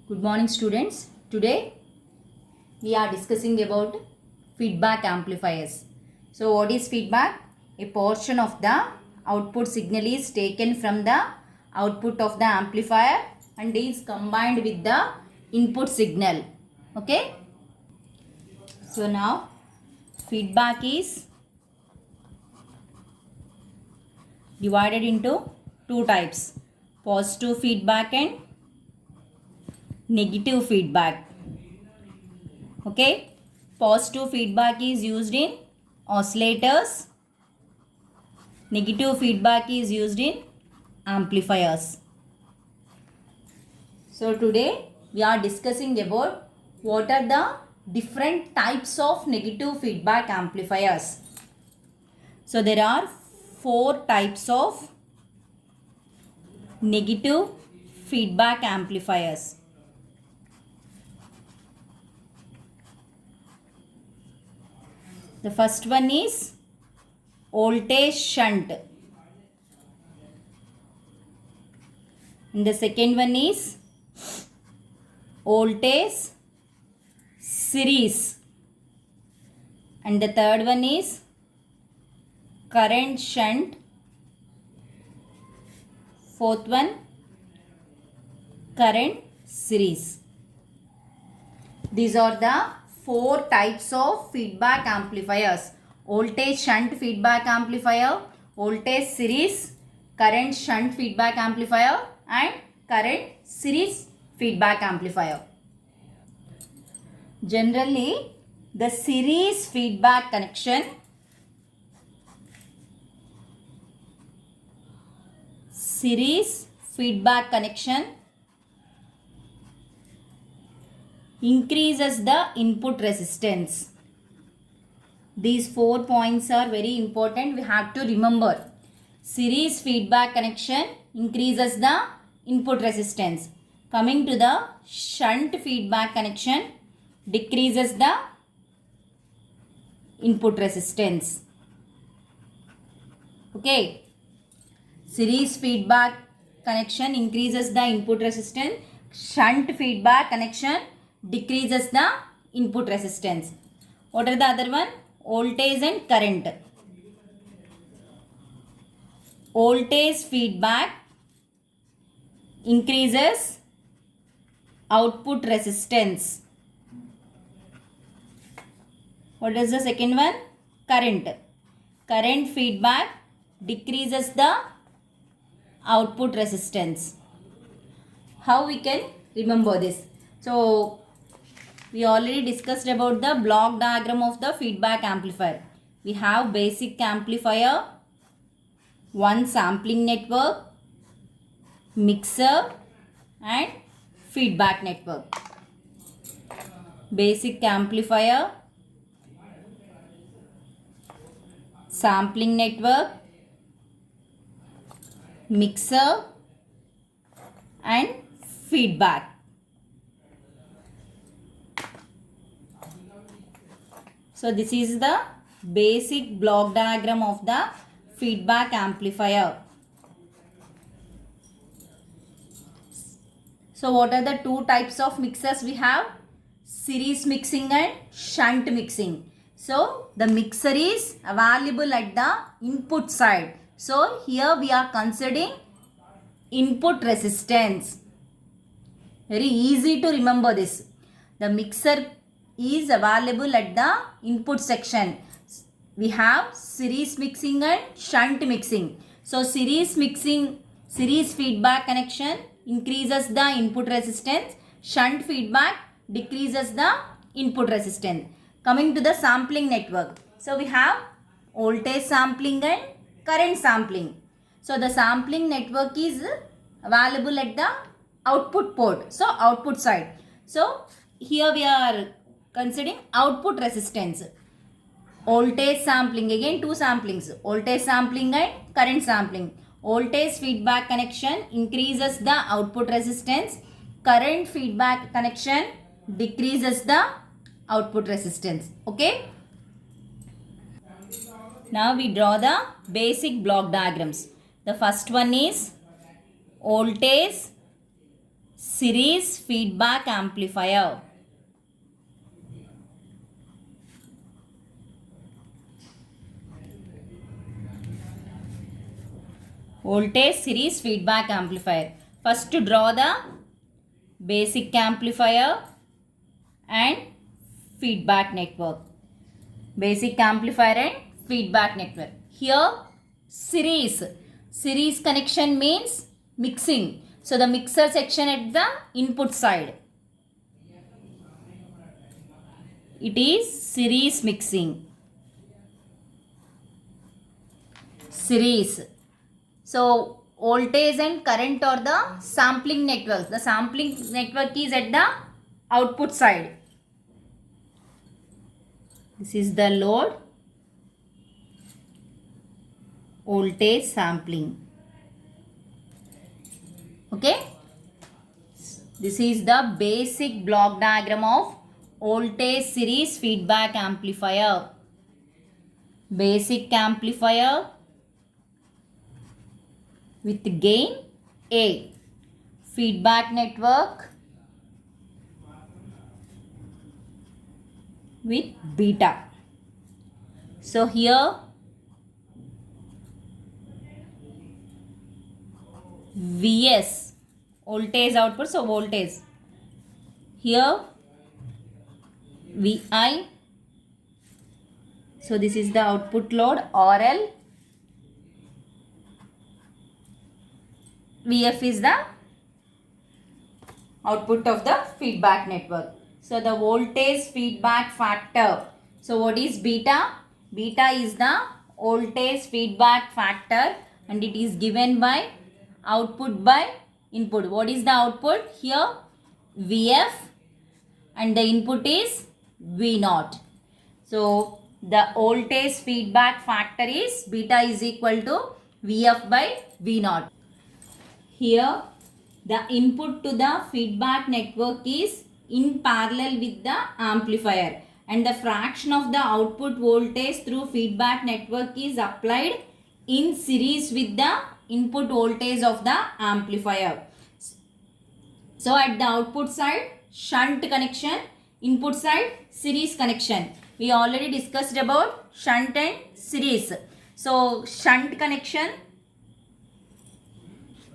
Good morning students. Today we are discussing about feedback amplifiers. So what is feedback? A portion of the output signal is taken from the output of the amplifier and is combined with the input signal. Okay. So now feedback is divided into two types, positive feedback and negative feedback. Okay, positive feedback is used in oscillators, negative feedback is used in amplifiers. So today we are discussing about what are the different types of negative feedback amplifiers. So there are four types of negative feedback amplifiers. The first one is voltage shunt. And the second one is voltage series. And the third one is current shunt. Fourth one, current series. These are the four types of feedback amplifiers: voltage shunt feedback amplifier, voltage series, current shunt feedback amplifier and current series feedback amplifier. Generally, the series feedback connection increases the input resistance. These 4 points are very important. We have to remember. Series feedback connection increases the input resistance. Coming to the shunt feedback connection, decreases the input resistance. Okay. Series feedback connection increases the input resistance. Shunt feedback connection decreases the input resistance. What are the other one? Voltage and current. Voltage feedback increases output resistance. What is the second one? Current. Current feedback decreases the output resistance. How we can remember this? So we already discussed about the block diagram of the feedback amplifier. We have basic amplifier, one sampling network, mixer and feedback network. Basic amplifier, sampling network, mixer and feedback. So this is the basic block diagram of the feedback amplifier. So what are the two types of mixers we have? Series mixing and shunt mixing. So the mixer is available at the input side. So here we are considering input resistance. Very easy to remember this. The mixer is available at the input section. We have series mixing and shunt mixing. So series mixing, series feedback connection increases the input resistance. Shunt feedback decreases the input resistance. Coming to the sampling network. So we have voltage sampling and current sampling. So the sampling network is available at the output port. So output side. So here we are considering output resistance. Voltage sampling, again two samplings, voltage sampling and current sampling. Voltage feedback connection increases the output resistance. Current feedback connection decreases the output resistance. Okay. Now we draw the basic block diagrams. The first one is voltage series feedback amplifier. Voltage series feedback amplifier. First to draw the basic amplifier and feedback network. Basic amplifier and feedback network. Here series connection means mixing. So the mixer section at the input side, it is series mixing. Series. So voltage and current are the sampling network. The sampling network is at the output side. This is the load, voltage sampling. Okay. This is the basic block diagram of voltage series feedback amplifier. Basic amplifier with gain A. Feedback network with beta. So here Vs, voltage output, so voltage. Here Vi, so this is the output load RL. Vf is the output of the feedback network. So the voltage feedback factor. So what is beta? Beta is the voltage feedback factor and it is given by output by input. What is the output? Here Vf and the input is V0. So the voltage feedback factor is beta is equal to Vf by V0. Here the input to the feedback network is in parallel with the amplifier and the fraction of the output voltage through feedback network is applied in series with the input voltage of the amplifier. So at the output side shunt connection, input side series connection. We already discussed about shunt and series. So shunt connection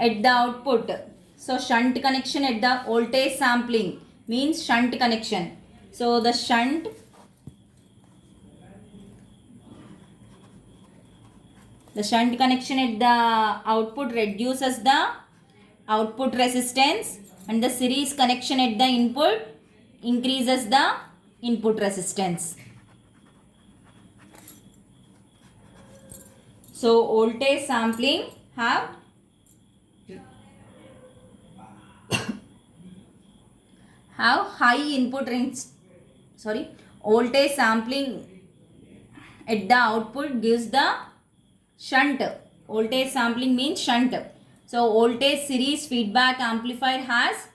at the output. So shunt connection at the voltage sampling means shunt connection. So the shunt connection at the output reduces the output resistance and the series connection at the input increases the input resistance. So voltage sampling have high input range. Voltage sampling at the output gives the shunt. Voltage sampling means shunt. So voltage series feedback amplifier has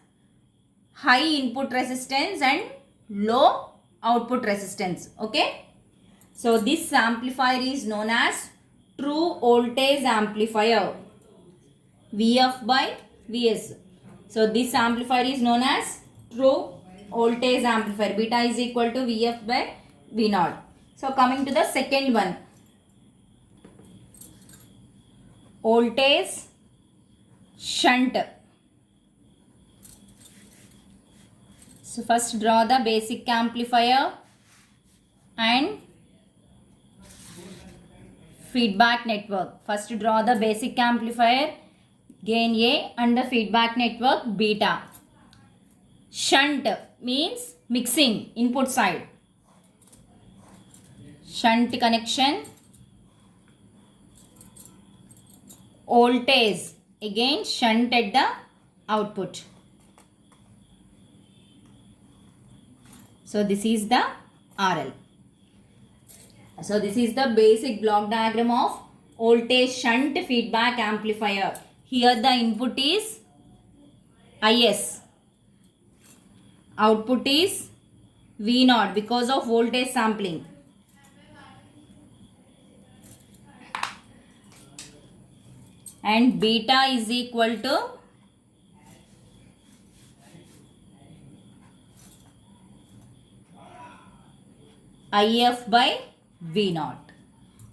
high input resistance and low output resistance. Okay. So this amplifier is known as true voltage amplifier. Vf by Vs. So this amplifier is known as true voltage amplifier. Beta is equal to Vf by V0. So coming to the second one. Voltage shunt. So first draw the basic amplifier and feedback network. First draw the basic amplifier, gain A and the feedback network beta. Shunt means mixing, input side. Shunt connection. Voltage, again shunt at the output. So this is the RL. So this is the basic block diagram of voltage shunt feedback amplifier. Here the input is Is. Output is V0 because of voltage sampling. And beta is equal to IF by V naught.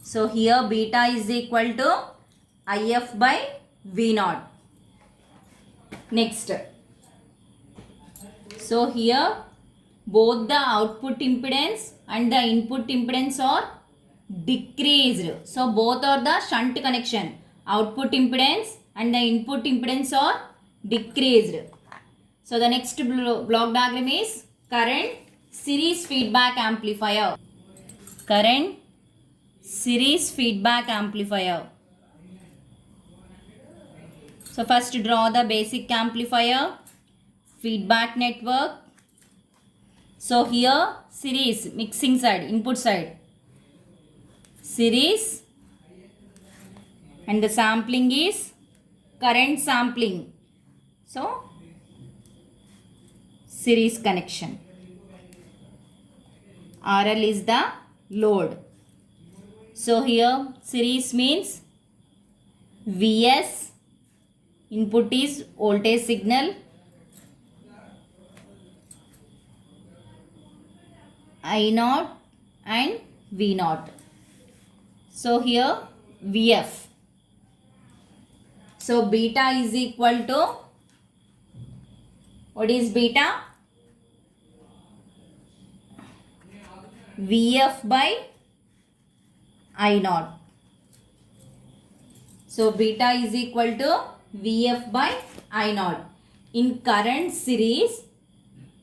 So here beta is equal to IF by V naught. Next. So here both the output impedance and the input impedance are decreased. So both are the shunt connection. Output impedance and the input impedance are decreased. So the next block diagram is current series feedback amplifier. Current series feedback amplifier. So first draw the basic amplifier, feedback network. So here series, mixing side, input side, series, and the sampling is current sampling. So series connection. RL is the load. So here series means Vs, input is voltage signal, I naught and V naught. So here Vf. So beta is equal to, what is beta? Vf by I naught. So beta is equal to Vf by I naught. In current series,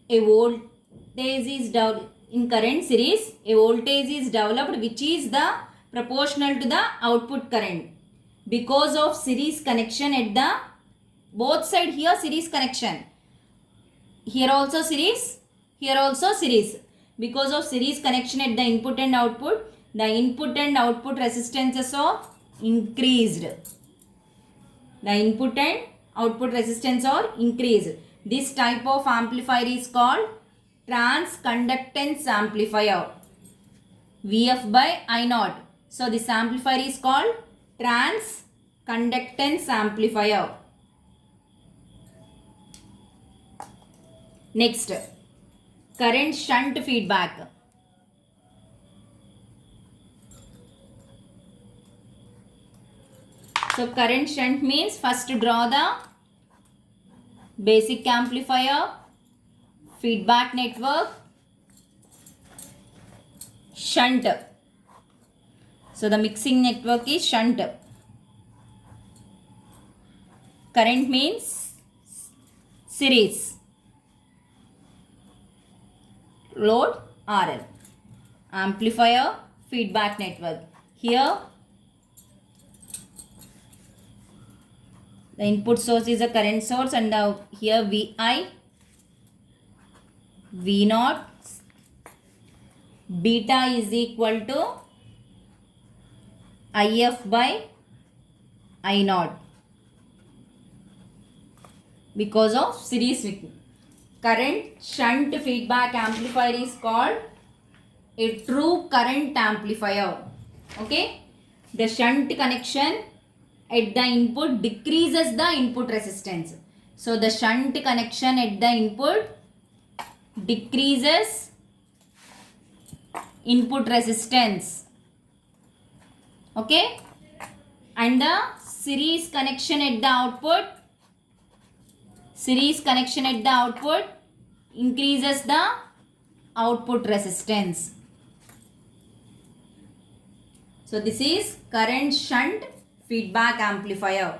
a voltage is developed. In current series, a voltage is developed which is the proportional to the output current. Because of series connection at the both side, here series connection, here also series, here also series. Because of series connection at the input and output, the input and output resistances are increased. The input and output resistance are increased. This type of amplifier is called transconductance amplifier. Vf by I naught. So this amplifier is called transconductance amplifier. Next, current shunt feedback. So current shunt means first draw the basic amplifier, feedback network, shunt. So the mixing network is shunt. Current means series. Load RL. Amplifier, feedback network. Here the input source is a current source and here Vi, V naught, beta is equal to IF by I naught because of series mixing. Current shunt feedback amplifier is called a true current amplifier. Okay, the shunt connection at the input decreases the input resistance. So the shunt connection at the input decreases input resistance. Okay, and the series connection at the output, increases the output resistance. So this is current shunt feedback amplifier.